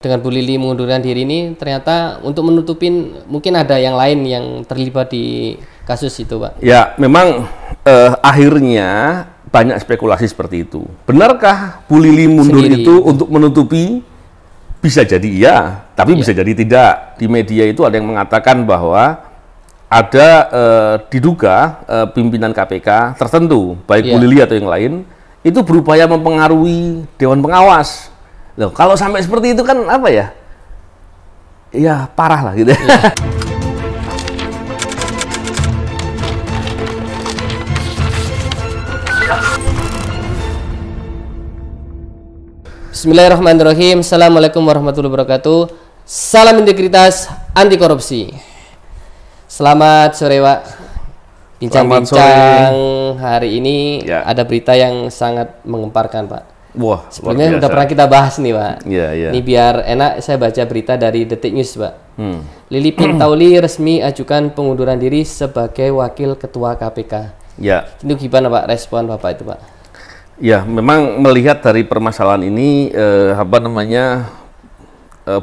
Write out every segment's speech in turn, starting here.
dengan Bu Lili mengundurkan diri ini ternyata untuk menutupin mungkin ada yang lain yang terlibat di kasus itu, Pak? Ya, memang akhirnya banyak spekulasi seperti itu. Benarkah Bu Lili mundur Sendiri. itu untuk menutupi? Bisa jadi iya, tapi bisa jadi tidak. Di media itu ada yang mengatakan bahwa ada diduga pimpinan KPK tertentu, baik Bu Lili atau yang lain, itu berupaya mempengaruhi Dewan Pengawas. Loh, kalau sampai seperti itu kan apa ya? Ya parah lah gitu. Bismillahirrahmanirrahim. Assalamualaikum warahmatullahi wabarakatuh. Salam integritas anti korupsi. Selamat sore, Pak. Bincang-bincang hari ini ada berita yang sangat menggemparkan, Pak. Wah, sebelumnya udah pernah kita bahas nih, Pak. Iya. Ini biar enak, saya baca berita dari Detik News, Pak. Lili Pintauli resmi ajukan pengunduran diri sebagai wakil ketua KPK. Ya. Itu gimana, Pak, respon Bapak itu, Pak? Ya, memang melihat dari permasalahan ini,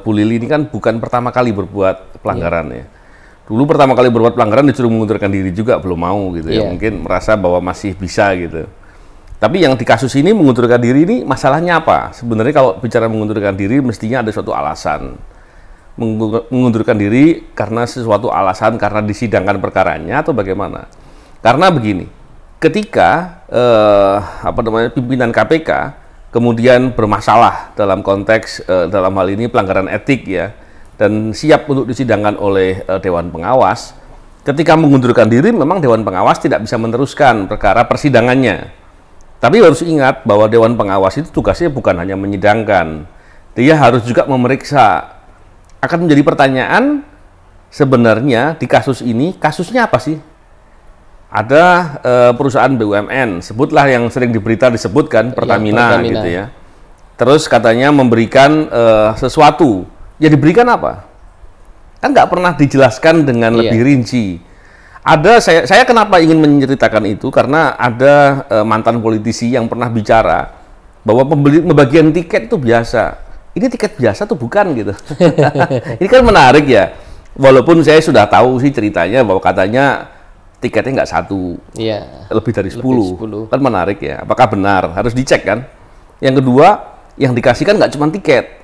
Bu Lili ini kan bukan pertama kali berbuat pelanggaran ya. Dulu pertama kali berbuat pelanggaran disuruh mengundurkan diri juga belum mau gitu ya. Mungkin merasa bahwa masih bisa gitu. Tapi yang di kasus ini mengundurkan diri ini masalahnya apa? Sebenarnya kalau bicara mengundurkan diri mestinya ada suatu alasan. Mengundurkan diri karena sesuatu alasan karena disidangkan perkaranya atau bagaimana? Karena begini, ketika pimpinan KPK kemudian bermasalah dalam konteks dalam hal ini pelanggaran etik ya, dan siap untuk disidangkan oleh Dewan Pengawas, ketika mengundurkan diri memang Dewan Pengawas tidak bisa meneruskan perkara persidangannya. Tapi harus ingat bahwa Dewan Pengawas itu tugasnya bukan hanya menyidangkan, dia harus juga memeriksa. Akan menjadi pertanyaan sebenarnya di kasus ini, kasusnya apa sih? Ada perusahaan BUMN, sebutlah yang sering di berita disebutkan Pertamina gitu ya. Terus katanya memberikan sesuatu, ya diberikan apa? Kan nggak pernah dijelaskan dengan lebih rinci. Ada saya kenapa ingin menceritakan itu karena ada mantan politisi yang pernah bicara bahwa pembagian tiket itu biasa. Ini tiket biasa tuh bukan gitu. Ini kan menarik ya. Walaupun saya sudah tahu sih ceritanya bahwa katanya tiketnya nggak satu, lebih dari 10. Kan menarik ya. Apakah benar? Harus dicek kan. Yang kedua, yang dikasihkan nggak cuma tiket,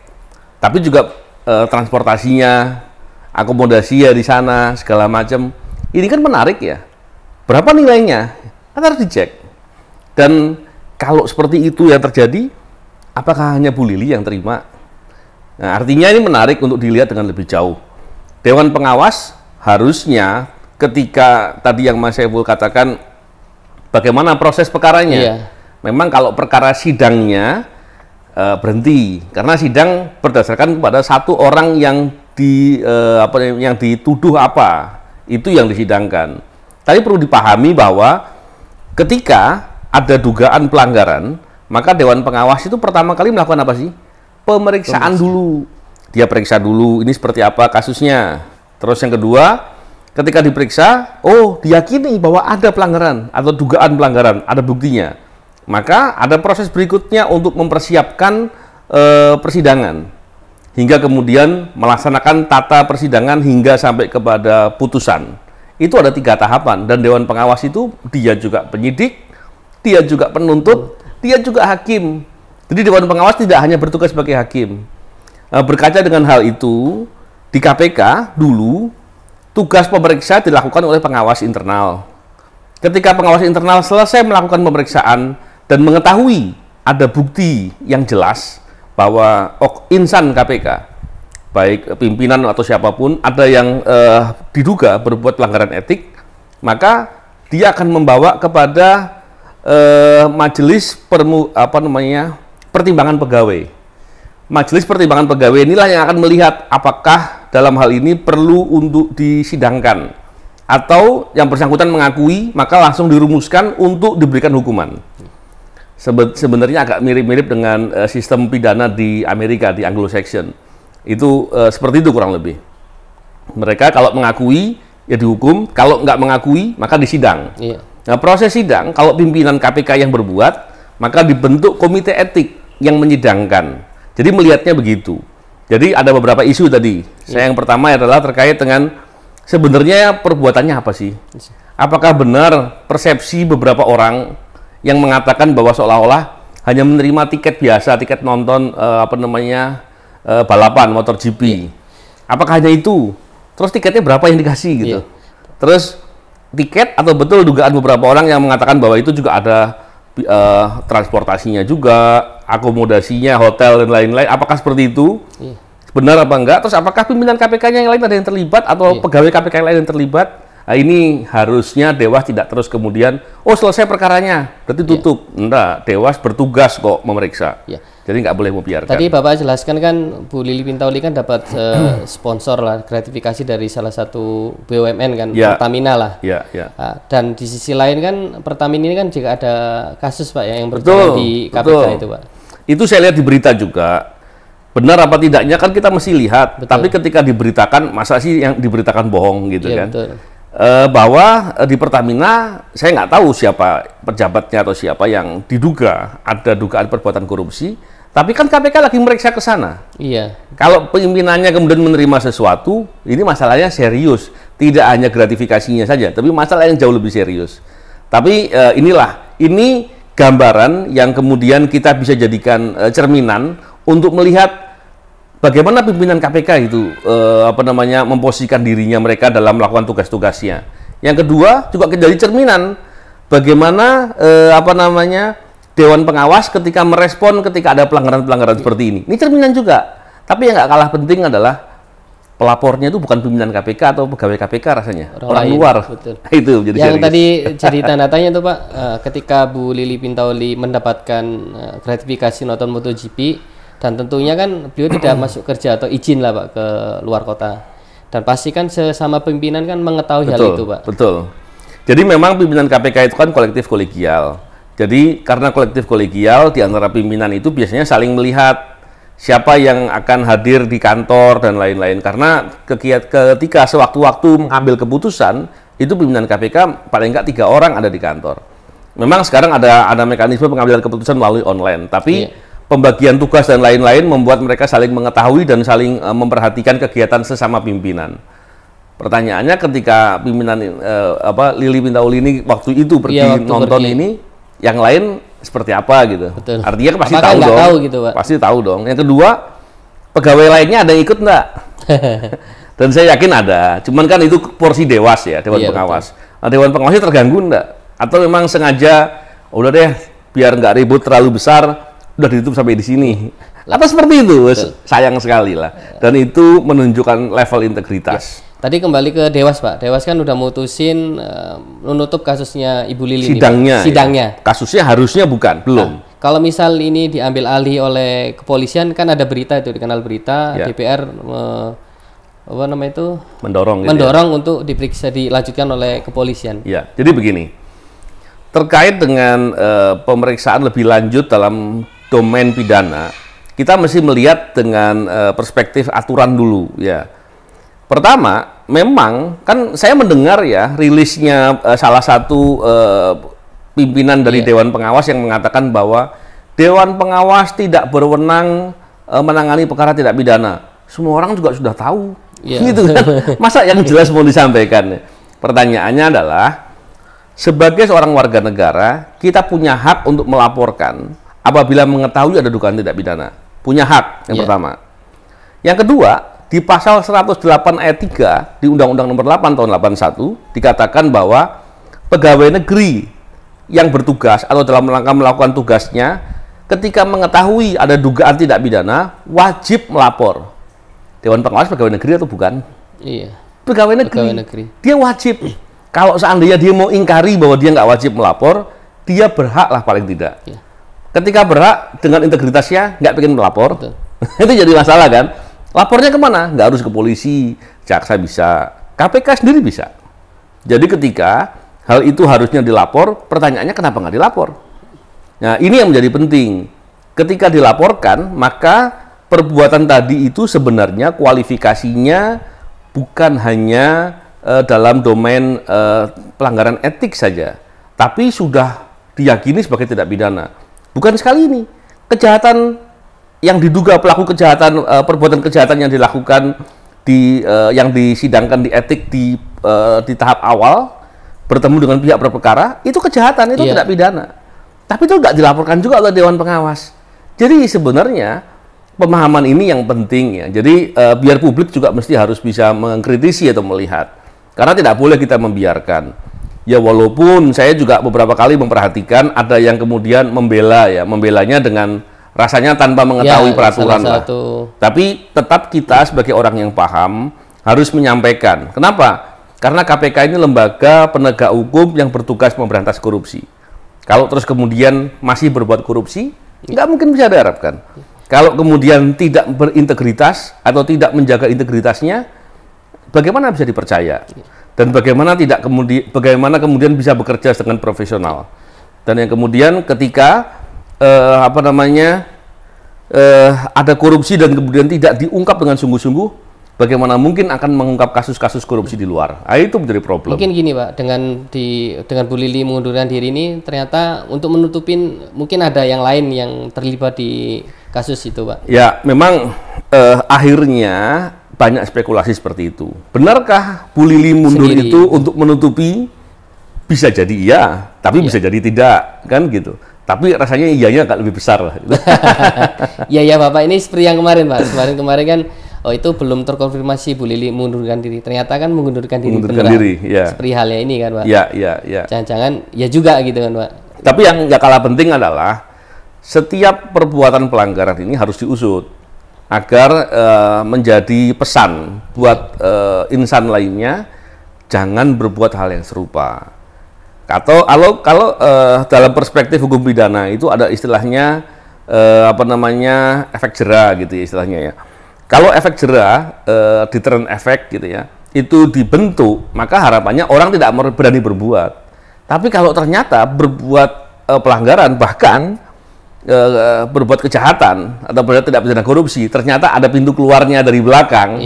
tapi juga transportasinya, akomodasinya di sana, segala macam. Ini kan menarik ya. Berapa nilainya? Kan harus dicek. Dan kalau seperti itu yang terjadi, apakah hanya Bu Lili yang terima? Nah, artinya ini menarik untuk dilihat dengan lebih jauh. Dewan Pengawas harusnya ketika tadi yang Mas Saiful katakan bagaimana proses perkaranya. Memang kalau perkara sidangnya berhenti karena sidang berdasarkan kepada satu orang yang dituduh apa. Itu yang disidangkan. Tapi perlu dipahami bahwa ketika ada dugaan pelanggaran, maka Dewan Pengawas itu pertama kali melakukan apa sih? Pemeriksaan dulu. Dia periksa dulu, ini seperti apa kasusnya. Terus yang kedua, ketika diperiksa, diyakini bahwa ada pelanggaran atau dugaan pelanggaran, ada buktinya. Maka ada proses berikutnya untuk mempersiapkan persidangan. Hingga kemudian melaksanakan tata persidangan hingga sampai kepada putusan. Itu ada 3 tahapan, dan Dewan Pengawas itu dia juga penyidik, dia juga penuntut, dia juga hakim. Jadi Dewan Pengawas tidak hanya bertugas sebagai hakim. Berkaca dengan hal itu, di KPK dulu tugas pemeriksa dilakukan oleh pengawas internal. Ketika pengawas internal selesai melakukan pemeriksaan dan mengetahui ada bukti yang jelas bahwa insan KPK, baik pimpinan atau siapapun, ada yang diduga berbuat pelanggaran etik, maka dia akan membawa kepada majelis pertimbangan pegawai. Majelis pertimbangan pegawai inilah yang akan melihat apakah dalam hal ini perlu untuk disidangkan, atau yang bersangkutan mengakui, maka langsung dirumuskan untuk diberikan hukuman. Sebenarnya agak mirip-mirip dengan sistem pidana di Amerika, di Anglo-Saxon. Itu seperti itu kurang lebih. Mereka kalau mengakui, ya dihukum. Kalau nggak mengakui, maka disidang. Nah, proses sidang, kalau pimpinan KPK yang berbuat, maka dibentuk komite etik yang menyidangkan. Jadi melihatnya begitu. Jadi ada beberapa isu tadi. Saya yang pertama adalah terkait dengan sebenarnya perbuatannya apa sih? Apakah benar persepsi beberapa orang yang mengatakan bahwa seolah-olah hanya menerima tiket biasa, tiket nonton balapan MotoGP? Apakah hanya itu? Terus tiketnya berapa yang dikasih gitu? Terus tiket atau betul dugaan beberapa orang yang mengatakan bahwa itu juga ada transportasinya juga, akomodasinya, hotel dan lain-lain. Apakah seperti itu? Benar apa enggak? Terus apakah pimpinan KPK-nya yang lain ada yang terlibat atau pegawai KPK yang lain yang terlibat? Nah, ini harusnya Dewas tidak terus kemudian, oh selesai perkaranya, berarti tutup. Enggak, Dewas bertugas kok memeriksa. Jadi nggak boleh membiarkan. Tadi Bapak jelaskan kan Bu Lili Pintauli kan dapat sponsor lah, gratifikasi dari salah satu BUMN kan, Pertamina lah. Nah, dan di sisi lain kan Pertamina ini kan juga ada kasus Pak yang berjalan di KPK itu Pak. Itu saya lihat di berita juga. Benar apa tidaknya kan kita mesti lihat. Tapi ketika diberitakan, masa sih yang diberitakan bohong gitu kan? Bahwa di Pertamina saya nggak tahu siapa pejabatnya atau siapa yang diduga ada dugaan perbuatan korupsi. Tapi kan KPK lagi meriksa ke sana. Kalau pimpinannya kemudian menerima sesuatu, ini masalahnya serius. Tidak hanya gratifikasinya saja, tapi masalah yang jauh lebih serius. Tapi ini gambaran yang kemudian kita bisa jadikan cerminan untuk melihat bagaimana pimpinan KPK itu memposisikan dirinya mereka dalam melakukan tugas-tugasnya. Yang kedua juga jadi cerminan bagaimana Dewan Pengawas ketika merespon ketika ada pelanggaran-pelanggaran seperti ini. Ini cerminan juga. Tapi yang nggak kalah penting adalah pelapornya itu bukan pimpinan KPK atau pegawai KPK rasanya. Orang luar. Itu jadi yang serius. Tadi jadi tanda tanya tuh Pak, ketika Bu Lili Pintauli mendapatkan gratifikasi nonton MotoGP, dan tentunya kan beliau tidak masuk kerja atau izin lah Pak ke luar kota. Dan pastikan sesama pimpinan kan mengetahui hal itu Pak. Betul. Jadi memang pimpinan KPK itu kan kolektif kolegial. Jadi karena kolektif kolegial di antara pimpinan itu biasanya saling melihat siapa yang akan hadir di kantor dan lain-lain. Karena ketika sewaktu-waktu mengambil keputusan, itu pimpinan KPK paling enggak 3 orang ada di kantor. Memang sekarang ada mekanisme pengambilan keputusan melalui online, tapi pembagian tugas dan lain-lain membuat mereka saling mengetahui dan saling memperhatikan kegiatan sesama pimpinan. Pertanyaannya ketika pimpinan Lili Pintauli ini waktu itu pergi nonton ini, yang lain seperti apa gitu. Artinya pasti tahu dong. Gitu, Pak? Pasti tahu dong. Yang kedua, pegawai lainnya ada yang ikut enggak? Dan saya yakin ada. Cuman kan itu porsi Dewas ya, Dewan Pengawas. Nah, Dewan Pengawasnya terganggu enggak? Atau memang sengaja udah deh biar nggak ribut terlalu besar, udah ditutup sampai di sini. Atau seperti itu? Sayang sekali lah. Dan itu menunjukkan level integritas. Tadi kembali ke Dewas Pak. Dewas kan udah mutusin menutup kasusnya Ibu Lili. Sidangnya. Ya. Kasusnya harusnya bukan, belum. Nah, kalau misal ini diambil alih oleh kepolisian, kan ada berita itu di kanal berita DPR mendorong untuk diperiksa dilanjutkan oleh kepolisian. Ya, jadi begini. Terkait dengan pemeriksaan lebih lanjut dalam domain pidana, kita mesti melihat dengan perspektif aturan dulu ya. Pertama, memang kan saya mendengar ya rilisnya salah satu pimpinan dari Dewan Pengawas yang mengatakan bahwa Dewan Pengawas tidak berwenang menangani perkara tidak pidana. Semua orang juga sudah tahu, gitu kan? Masa yang jelas mau disampaikan? Pertanyaannya adalah, sebagai seorang warga negara, kita punya hak untuk melaporkan apabila mengetahui ada dugaan tidak pidana. Punya hak, yang pertama. Yang kedua, di pasal 108 ayat 3 di Undang-Undang Nomor 8 tahun 81 dikatakan bahwa pegawai negeri yang bertugas atau dalam rangka melakukan tugasnya ketika mengetahui ada dugaan tidak pidana wajib melapor. Dewan Pengawas pegawai negeri atau bukan? Iya. Pegawai negeri. Dia wajib. Kalau seandainya dia mau ingkari bahwa dia nggak wajib melapor, dia berhak lah paling tidak. Ketika berhak dengan integritasnya nggak pengen melapor, itu jadi masalah kan? Lapornya kemana? Nggak harus ke polisi, jaksa bisa, KPK sendiri bisa. Jadi ketika hal itu harusnya dilapor, pertanyaannya kenapa nggak dilapor? Nah, ini yang menjadi penting. Ketika dilaporkan, maka perbuatan tadi itu sebenarnya kualifikasinya bukan hanya dalam domain pelanggaran etik saja, tapi sudah diyakini sebagai tidak pidana. Bukan sekali ini, kejahatan yang diduga pelaku kejahatan, perbuatan kejahatan yang dilakukan yang disidangkan di etik di tahap awal bertemu dengan pihak berperkara, itu kejahatan, itu tidak pidana. Tapi itu nggak dilaporkan juga oleh Dewan Pengawas. Jadi sebenarnya pemahaman ini yang penting ya. Jadi biar publik juga mesti harus bisa mengkritisi atau melihat. Karena tidak boleh kita membiarkan. Ya walaupun saya juga beberapa kali memperhatikan ada yang kemudian membelanya dengan rasanya tanpa mengetahui peraturan lah. Tapi tetap kita sebagai orang yang paham harus menyampaikan. Kenapa? Karena KPK ini lembaga penegak hukum yang bertugas memberantas korupsi. Kalau terus kemudian masih berbuat korupsi, nggak mungkin bisa diharapkan. Kalau kemudian tidak berintegritas atau tidak menjaga integritasnya, bagaimana bisa dipercaya? Dan bagaimana kemudian bisa bekerja dengan profesional? Dan yang kemudian ketika ada korupsi dan kemudian tidak diungkap dengan sungguh-sungguh, bagaimana mungkin akan mengungkap kasus-kasus korupsi di luar? Itu menjadi problem. Mungkin gini Pak, dengan Bu Lili mengundurkan diri ini ternyata untuk menutupin mungkin ada yang lain yang terlibat di kasus itu Pak. Ya, memang akhirnya banyak spekulasi seperti itu. Benarkah Bu Lili mundur itu untuk menutupi? Bisa jadi iya, tapi bisa jadi tidak, kan gitu. Tapi rasanya iyanya agak lebih besar lah. Iya Bapak, ini seperti yang kemarin Pak. Kemarin kan itu belum terkonfirmasi Bu Lili mengundurkan diri. Ternyata kan mengundurkan diri beneran. Seperti halnya ini kan Pak. Iya. Jangan-jangan ya juga gitu kan Pak. Tapi yang nggak kalah penting adalah setiap perbuatan pelanggaran ini harus diusut agar menjadi pesan buat insan lainnya, jangan berbuat hal yang serupa. Atau kalau dalam perspektif hukum pidana itu ada istilahnya efek jera gitu ya istilahnya ya. Kalau efek jera, deterrent effect gitu ya, itu dibentuk, maka harapannya orang tidak berani berbuat. Tapi kalau ternyata berbuat pelanggaran, bahkan berbuat kejahatan atau tidak pidana korupsi, ternyata ada pintu keluarnya dari belakang,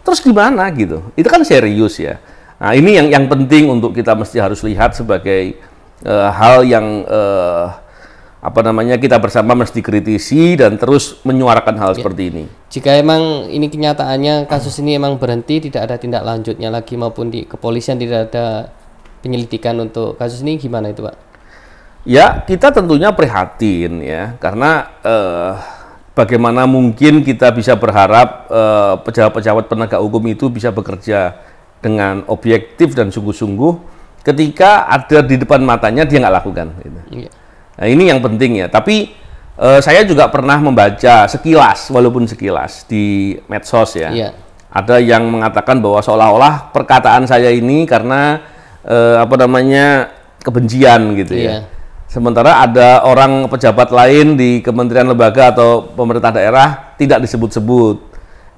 terus gimana gitu? Itu kan serius ya. Nah ini yang penting untuk kita mesti harus lihat sebagai hal yang kita bersama mesti kritisi dan terus menyuarakan hal seperti ini. Jika emang ini kenyataannya kasus ini emang berhenti, tidak ada tindak lanjutnya lagi maupun di kepolisian tidak ada penyelidikan untuk kasus ini, gimana itu Pak? Ya kita tentunya prihatin ya, karena bagaimana mungkin kita bisa berharap pejabat-pejabat penegak hukum itu bisa bekerja dengan objektif dan sungguh-sungguh ketika ada di depan matanya dia nggak lakukan. Gitu. Nah ini yang penting ya. Tapi saya juga pernah membaca sekilas, walaupun sekilas di medsos ya. Ada yang mengatakan bahwa seolah-olah perkataan saya ini karena kebencian gitu ya. Sementara ada orang pejabat lain di kementerian lembaga atau pemerintah daerah tidak disebut-sebut.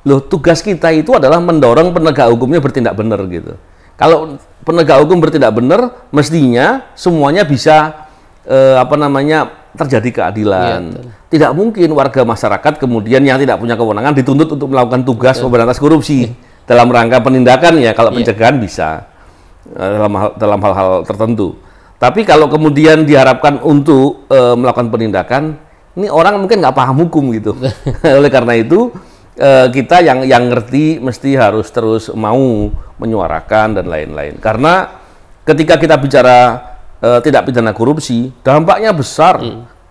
Loh, tugas kita itu adalah mendorong penegak hukumnya bertindak benar gitu. Kalau penegak hukum bertindak benar, mestinya semuanya bisa terjadi keadilan. Tidak mungkin warga masyarakat kemudian yang tidak punya kewenangan dituntut untuk melakukan tugas memberantas korupsi dalam rangka penindakan ya. Kalau pencegahan bisa dalam hal-hal tertentu. Tapi kalau kemudian diharapkan untuk melakukan penindakan, ini orang mungkin nggak paham hukum gitu. Oleh karena itu kita yang ngerti mesti harus terus mau menyuarakan dan lain-lain. Karena ketika kita bicara tidak pidana korupsi, dampaknya besar,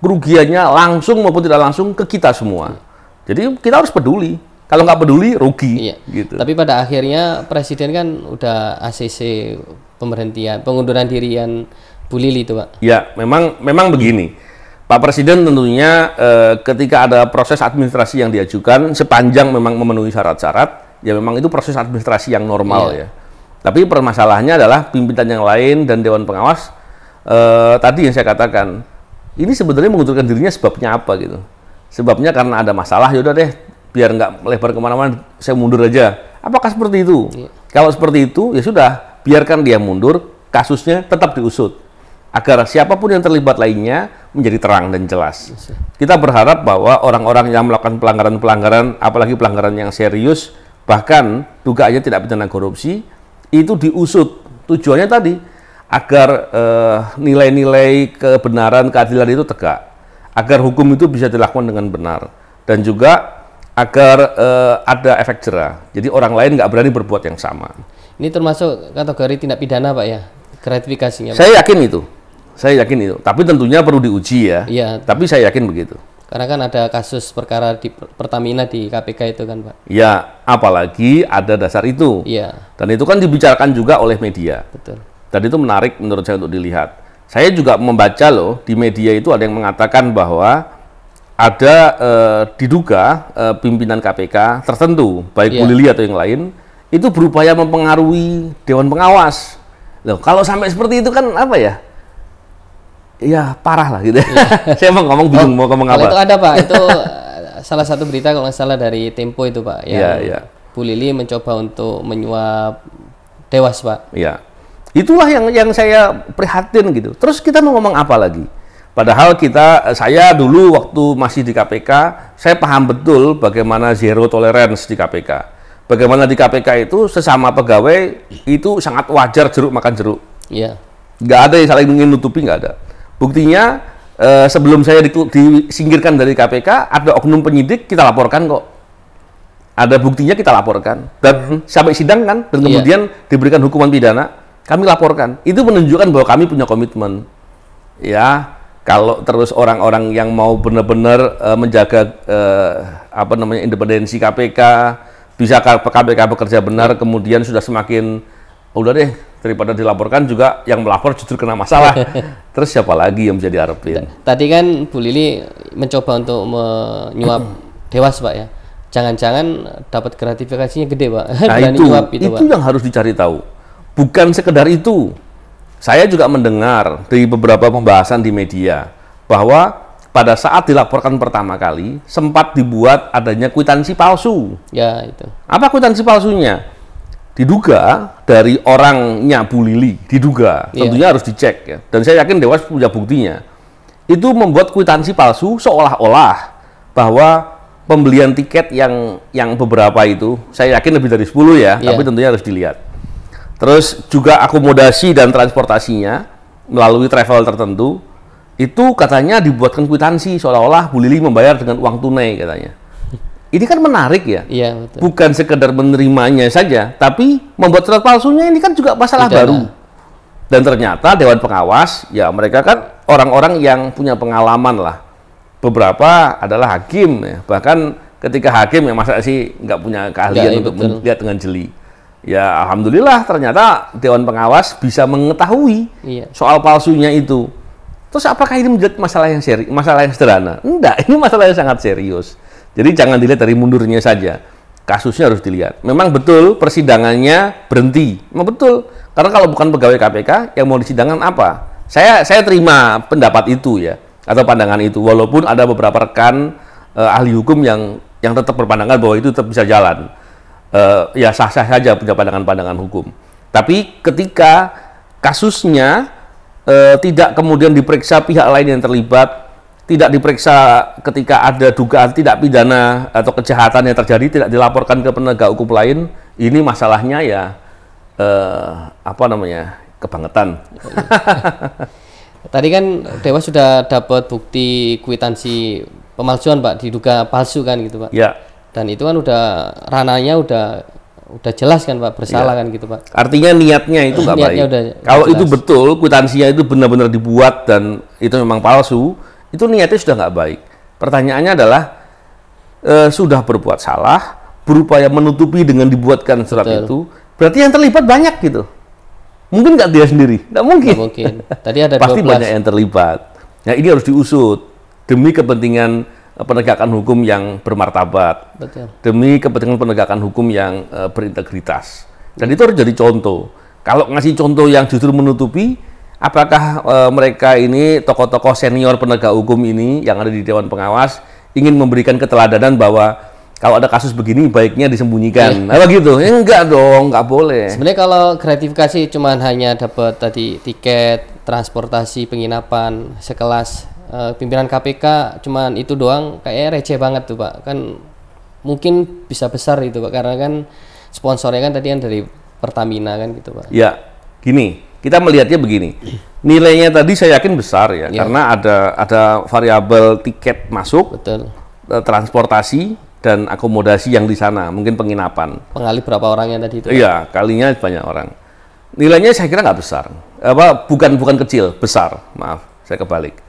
kerugiannya langsung maupun tidak langsung ke kita semua. Jadi kita harus peduli. Kalau nggak peduli, rugi. Gitu. Tapi pada akhirnya Presiden kan udah ACC pengunduran dirian Bu Lili itu Pak. Ya, memang begini. Pak Presiden tentunya ketika ada proses administrasi yang diajukan, sepanjang memang memenuhi syarat-syarat, ya memang itu proses administrasi yang normal ya. Tapi permasalahannya adalah pimpinan yang lain dan Dewan Pengawas, tadi yang saya katakan, ini sebenarnya mengundurkan dirinya sebabnya apa gitu. Sebabnya karena ada masalah, yaudah deh, biar nggak melebar kemana-mana, saya mundur aja. Apakah seperti itu? Kalau seperti itu, ya sudah, biarkan dia mundur, kasusnya tetap diusut. Agar siapapun yang terlibat lainnya menjadi terang dan jelas. Kita berharap bahwa orang-orang yang melakukan pelanggaran-pelanggaran, apalagi pelanggaran yang serius, bahkan dugaannya tidak pidana korupsi, itu diusut. Tujuannya tadi, agar nilai-nilai kebenaran, keadilan itu tegak. Agar hukum itu bisa dilakukan dengan benar. dan juga agar ada efek jera. Jadi orang lain nggak berani berbuat yang sama. Ini termasuk kategori tindak pidana Pak ya, gratifikasinya Pak? Saya yakin itu. Tapi tentunya perlu diuji ya. Iya. Tapi saya yakin begitu. Karena kan ada kasus perkara di Pertamina di KPK itu kan Pak. Ya, apalagi ada dasar itu. Iya. Dan itu kan dibicarakan juga oleh media. Betul. Dan itu menarik menurut saya untuk dilihat. Saya juga membaca loh, di media itu ada yang mengatakan bahwa ada diduga pimpinan KPK tertentu, baik Bu Lili atau yang lain, itu berupaya mempengaruhi Dewan Pengawas. Loh, kalau sampai seperti itu kan apa ya? Ya parah lah gitu. Saya mau ngomong bingung mau ngomong apa. Itu ada Pak, itu salah satu berita kalau nggak salah dari Tempo itu Pak. Yang Bu Lili mencoba untuk menyuap Dewas Pak. Iya. Itulah yang saya prihatin gitu. Terus kita mau ngomong apa lagi? Padahal saya dulu waktu masih di KPK, saya paham betul bagaimana zero tolerance di KPK. Bagaimana di KPK itu sesama pegawai itu sangat wajar jeruk makan jeruk. Iya. Nggak ada yang saling ingin nutupi, nggak ada. Buktinya sebelum saya disingkirkan dari KPK, ada oknum penyidik kita laporkan kok. Ada buktinya kita laporkan. Dan sampai sidang kan, dan kemudian diberikan hukuman pidana, kami laporkan. Itu menunjukkan bahwa kami punya komitmen. Ya, kalau terus orang-orang yang mau benar-benar menjaga independensi KPK, bisa KPK bekerja benar, kemudian sudah semakin udah deh, daripada dilaporkan juga yang melapor justru kena masalah. Terus siapa lagi yang bisa diharapin? Tadi kan Bu Lili mencoba untuk menyuap Dewas Pak ya. Jangan-jangan dapat gratifikasinya gede Pak. Nah itu Pak, yang harus dicari tahu. Bukan sekedar itu. Saya juga mendengar dari beberapa pembahasan di media bahwa pada saat dilaporkan pertama kali sempat dibuat adanya kwitansi palsu. Ya itu. Apa kwitansi palsunya? Diduga dari orangnya Bu Lili, diduga, tentunya harus dicek ya. Dan saya yakin Dewas punya buktinya. Itu membuat kwitansi palsu seolah-olah bahwa pembelian tiket yang beberapa itu, saya yakin lebih dari 10 ya, tapi tentunya harus dilihat. Terus juga akomodasi dan transportasinya melalui travel tertentu, itu katanya dibuatkan kwitansi seolah-olah Bu Lili membayar dengan uang tunai katanya. Ini kan menarik ya, betul. Bukan sekedar menerimanya saja, tapi membuat surat palsunya ini kan juga masalah baru. Dan ternyata Dewan Pengawas, ya mereka kan orang-orang yang punya pengalaman lah. Beberapa adalah hakim, ya. Bahkan ketika hakim yang masa sih nggak punya keahlian untuk melihat dengan jeli. Ya alhamdulillah ternyata Dewan Pengawas bisa mengetahui soal palsunya itu. Terus apakah ini menjadi masalah yang masalah yang sederhana? Enggak, ini masalah yang sangat serius. Jadi jangan dilihat dari mundurnya saja, kasusnya harus dilihat. Memang betul persidangannya berhenti, memang betul. Karena kalau bukan pegawai KPK, yang mau disidangkan apa? Saya terima pendapat itu ya, atau pandangan itu. Walaupun ada beberapa rekan ahli hukum yang tetap berpandangan bahwa itu tetap bisa jalan. Ya sah-sah saja punya pandangan-pandangan hukum. Tapi ketika kasusnya tidak kemudian diperiksa pihak lain yang terlibat, tidak diperiksa ketika ada dugaan tidak pidana atau kejahatan yang terjadi, tidak dilaporkan ke penegak hukum lain, ini masalahnya ya kebangetan. Tadi kan Dewas sudah dapat bukti kwitansi pemalsuan Pak, diduga palsu kan gitu Pak. Ya. Dan itu kan udah ranahnya udah jelas kan Pak, bersalah kan gitu Pak. Artinya niatnya itu nggak baik. Kalau itu betul kwitansinya itu benar-benar dibuat dan itu memang palsu, itu niatnya sudah nggak baik. Pertanyaannya adalah sudah berbuat salah, berupaya menutupi dengan dibuatkan surat itu, berarti yang terlibat banyak gitu. Mungkin nggak dia sendiri, nggak mungkin. Nggak mungkin. Tadi ada pasti 12. Banyak yang terlibat. Nah ini harus diusut demi kepentingan penegakan hukum yang bermartabat, demi kepentingan penegakan hukum yang berintegritas. Dan itu harus jadi contoh. Kalau ngasih contoh yang justru menutupi, apakah mereka ini tokoh-tokoh senior penegak hukum ini yang ada di Dewan Pengawas ingin memberikan keteladanan bahwa kalau ada kasus begini baiknya disembunyikan? Apa gitu? Enggak dong, nggak boleh. Sebenarnya kalau gratifikasi cuma hanya dapat tadi tiket, transportasi, penginapan, sekelas pimpinan KPK, cuman itu doang, kayaknya receh banget tuh Pak. Kan mungkin bisa besar itu Pak, karena kan sponsornya kan tadi kan dari Pertamina kan gitu Pak. Ya, gini. Kita melihatnya begini, nilainya tadi saya yakin besar ya, karena ada variabel tiket masuk, transportasi dan akomodasi yang di sana, mungkin penginapan. Pengalih berapa orang yang tadi itu? Iya, kalinya banyak orang. Nilainya saya kira nggak besar, bukan kecil, besar. Maaf, saya kebalik.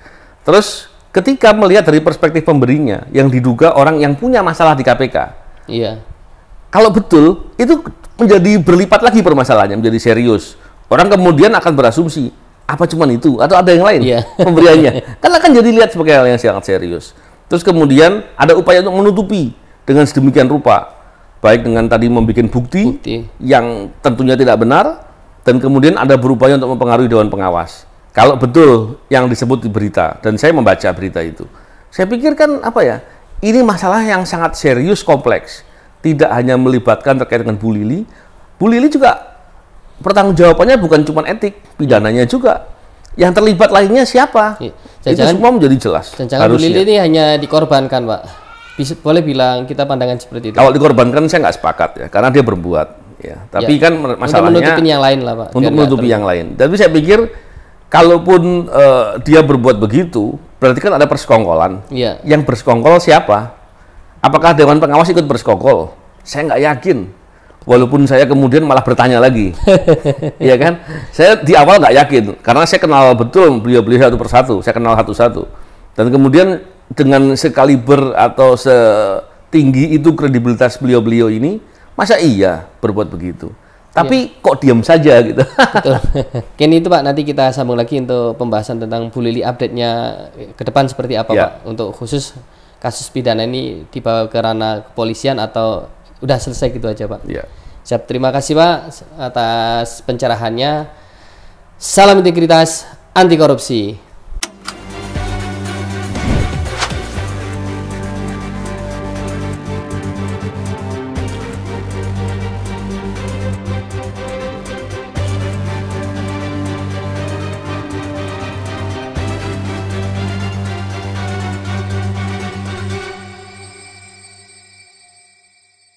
Terus ketika melihat dari perspektif pemberinya, yang diduga orang yang punya masalah di KPK, iya. Kalau betul, itu menjadi berlipat lagi permasalahannya, menjadi serius. Orang kemudian akan berasumsi, apa cuman itu? Atau ada yang lain pemberiannya? Kan akan jadi lihat sebagai hal yang sangat serius. Terus kemudian ada upaya untuk menutupi dengan sedemikian rupa. Baik dengan tadi membuat bukti yang tentunya tidak benar, dan kemudian ada berupaya untuk mempengaruhi Dewan Pengawas. Kalau betul yang disebut di berita, dan saya membaca berita itu, saya pikir kan ini masalah yang sangat serius, kompleks. Tidak hanya melibatkan terkait dengan Bu Lili. Bu Lili juga pertanggungjawabannya bukan cuma etik, pidananya juga. Yang terlibat lainnya siapa? Itu semua menjadi jelas. Jangan Bu Lili ini hanya dikorbankan, Pak. Boleh bilang kita pandangan seperti itu. Kalau dikorbankan saya nggak sepakat ya, karena dia berbuat. Ya, tapi kan masalahnya untuk menutupi yang lain lah, Pak. Untuk menutupi yang lain. Tapi saya pikir kalaupun dia berbuat begitu, berarti kan ada persekongkolan. Iya. Yang bersekongkol siapa? Apakah Dewan Pengawas ikut bersekongkol? Saya nggak yakin. Walaupun saya kemudian malah bertanya lagi, ya kan? Saya di awal nggak yakin, karena saya kenal betul beliau-beliau satu persatu. Saya kenal satu-satu. Dan kemudian dengan sekaliber atau setinggi itu kredibilitas beliau-beliau ini, masa iya berbuat begitu? Tapi kok diam saja gitu. Betul. Kini itu Pak, nanti kita sambung lagi untuk pembahasan tentang Bu Lili, update-nya ke depan seperti apa Pak? Untuk khusus kasus pidana ini dibawa ke ranah kepolisian atau udah selesai gitu aja Pak? Siap, terima kasih Pak atas pencerahannya. Salam integritas, anti korupsi.